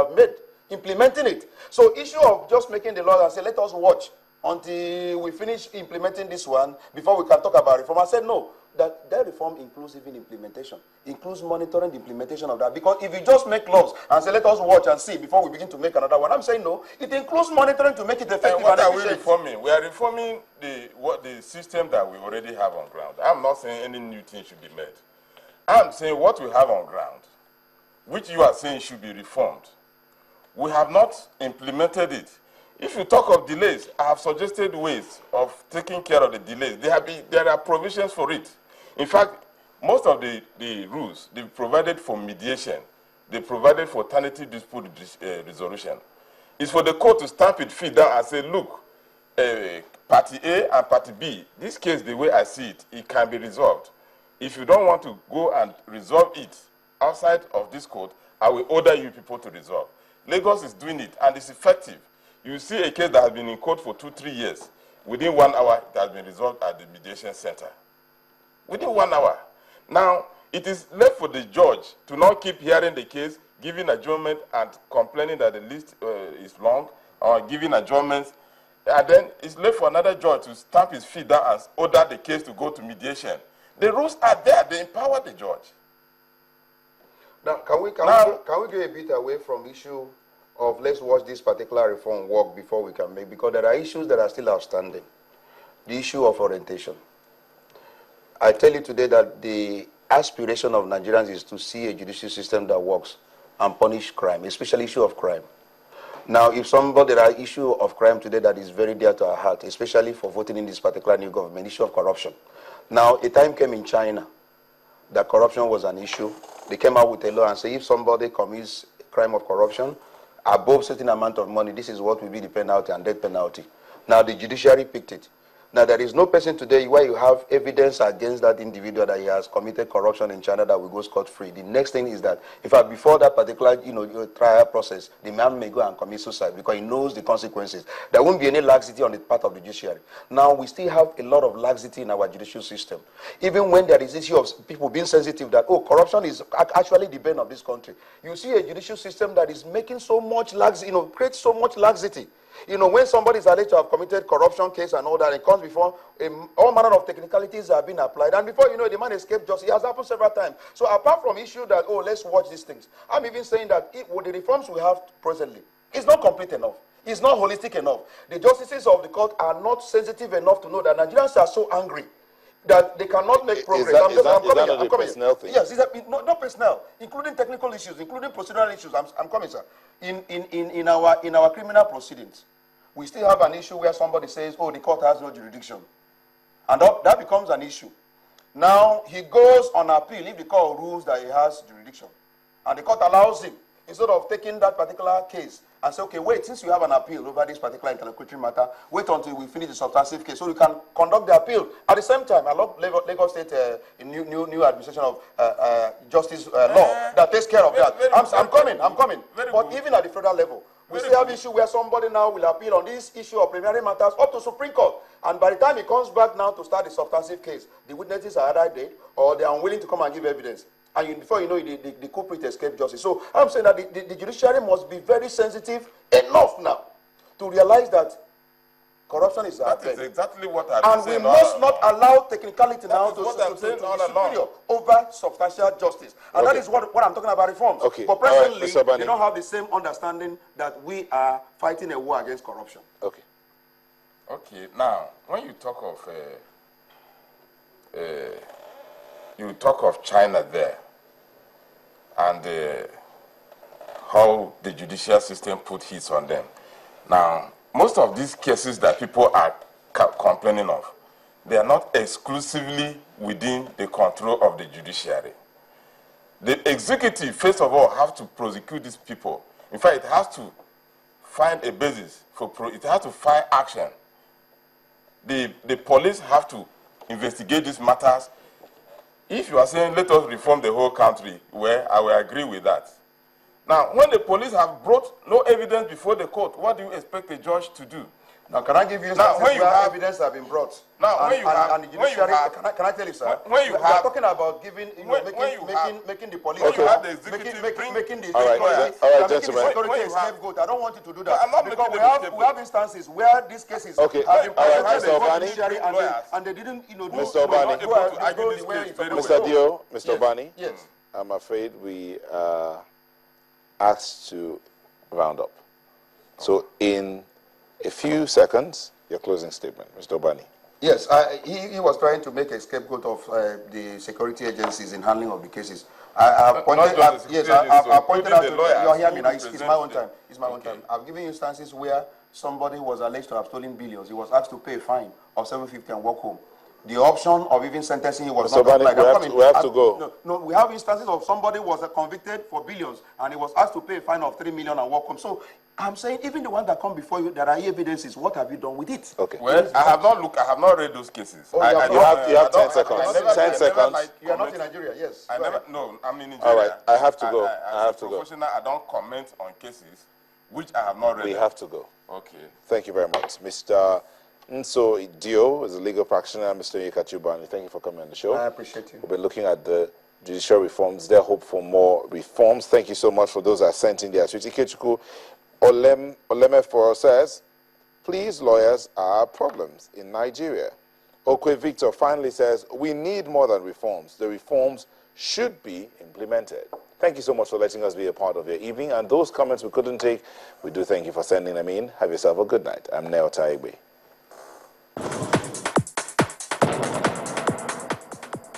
have made, implementing it. So issue of just making the law and say, let us watch until we finish implementing this one before we can talk about reform. I said no, that reform includes even implementation, includes monitoring the implementation of that. Because if you just make laws and say, let us watch and see before we begin to make another one, I'm saying no, it includes monitoring to make it effective. And what are we reforming? We are reforming the system that we already have on ground. I'm not saying any new thing should be made. I'm saying what we have on ground, which you are saying should be reformed, we have not implemented it. If you talk of delays, I have suggested ways of taking care of the delays. There are provisions for it. In fact, most of the rules, they provided for mediation. They provided for alternative dispute resolution. It's for the court to stamp its feet down and say, look, Party A and Party B, this case, the way I see it, it can be resolved. If you don't want to go and resolve it outside of this court, I will order you people to resolve. Lagos is doing it, and it's effective. You see a case that has been in court for 2-3 years. Within 1 hour, it has been resolved at the mediation center. Within 1 hour. Now, it is left for the judge to not keep hearing the case, giving adjournment and complaining that the list is long, or giving adjournments. And then it's left for another judge to stamp his feet down and order the case to go to mediation. The rules are there. They empower the judge. Now, can we go a bit away from the issue of let's watch this particular reform work before we can make, because there are issues that are still outstanding. The issue of orientation. I tell you today that the aspiration of Nigerians is to see a judicial system that works and punish crime, especially issue of crime. Now, if there are issue of crime today that is very dear to our heart, especially for voting in this particular new government, issue of corruption. Now, a time came in China that corruption was an issue. They came out with a law and say if somebody commits crime of corruption, above certain amount of money, this is what will be the penalty and death penalty. Now, the judiciary picked it. Now, there is no person today where you have evidence against that individual that he has committed corruption in China that will go scot-free. The next thing is that, in fact, before that particular trial process, the man may go and commit suicide because he knows the consequences. There won't be any laxity on the part of the judiciary. Now, we still have a lot of laxity in our judicial system. Even when there is issue of people being sensitive that, oh, corruption is actually the bane of this country. You see a judicial system that is making so much laxity, creates so much laxity. When somebody is alleged to have committed corruption case and all that, it comes before all manner of technicalities are being applied. And before you know, the man escaped justice. It has happened several times. So apart from issue that, oh, let's watch these things, I'm even saying that with the reforms we have presently, it's not complete enough. It's not holistic enough. The justices of the court are not sensitive enough to know that Nigerians are so angry that they cannot make progress. Is that not a personnel thing? Yes, not personnel, including technical issues, including procedural issues. I'm coming, sir. In our criminal proceedings, we still have an issue where somebody says, oh, the court has no jurisdiction. And that becomes an issue. Now, he goes on appeal if the court rules that he has jurisdiction. And the court allows him, instead of taking that particular case and say, okay, wait, since you have an appeal over this particular interlocutory matter, wait until we finish the substantive case so you can conduct the appeal. At the same time, I love Lagos State new administration of justice law that takes care of that. I'm coming. But even at the federal level, we still have issue where somebody now will appeal on this issue of preliminary matters up to Supreme Court. And by the time he comes back now to start the substantive case, the witnesses are either dead or they are unwilling to come and give evidence. And before you know it, the culprit escaped justice. So I'm saying that the judiciary must be very sensitive enough now to realize that corruption is that is exactly what I'm saying. And we must not allow technicality now to be superior over substantial justice. And that is what I'm talking about reforms. Okay. But presently, they don't have the same understanding that we are fighting a war against corruption. Okay. Okay. Now, when you talk of China there, and how the judicial system put hits on them. Now, most of these cases that people are complaining of, they are not exclusively within the control of the judiciary. The executive, first of all, have to prosecute these people. In fact, it has to find a basis it has to find action. The police have to investigate these matters. If you are saying, let us reform the whole country, well, I will agree with that. Now, when the police have brought no evidence before the court, what do you expect a judge to do? Now, can I give you now when you have evidence have been brought? Now, and, when you and, have, and the judiciary, can I tell you, sir? When you we are talking about giving, making the police, when you have the executive, making the all right, gentlemen. security a scapegoat. I don't want you to do that. I'm not because making we have instances where these cases have been Mr. Obani, and they didn't, Mr. Obani, Mr. Dio, Mr. Obani, yes. I'm afraid we are asked to round up. So in a few seconds, your closing statement, Mr. Obani. Yes, he was trying to make a scapegoat of the security agencies in handling of the cases. I pointed out, you're hearing me now, it's my own time. It's my own time. I've given instances where somebody was alleged to have stolen billions. He was asked to pay a fine of $750 and walk home. The option of even sentencing him was Mr. not applied. We have to go. No, we have instances of somebody was convicted for billions and he was asked to pay a fine of $3 million and walk home. So I'm saying even the one that come before you, there are evidences. What have you done with it? Okay. Well, I have not read those cases. You have 10 seconds. 10 seconds. You are not in Nigeria, yes. I'm in Nigeria. All right, I have to go. I have to go. I don't comment on cases which I have not read. We have to go. Okay. Thank you very much. Mr. Nso Dio is a legal practitioner. Mr. Yekachubani, thank you for coming on the show. I appreciate you. We'll be looking at the judicial reforms. Their hope for more reforms. Thank you so much for those that sent in their tweet. Ikechukwu Olemefo says, please, lawyers are problems in Nigeria. Okwe Victor finally says, we need more than reforms. The reforms should be implemented. Thank you so much for letting us be a part of your evening. And those comments we couldn't take, we do thank you for sending them in. Have yourself a good night. I'm Neo Taigbe.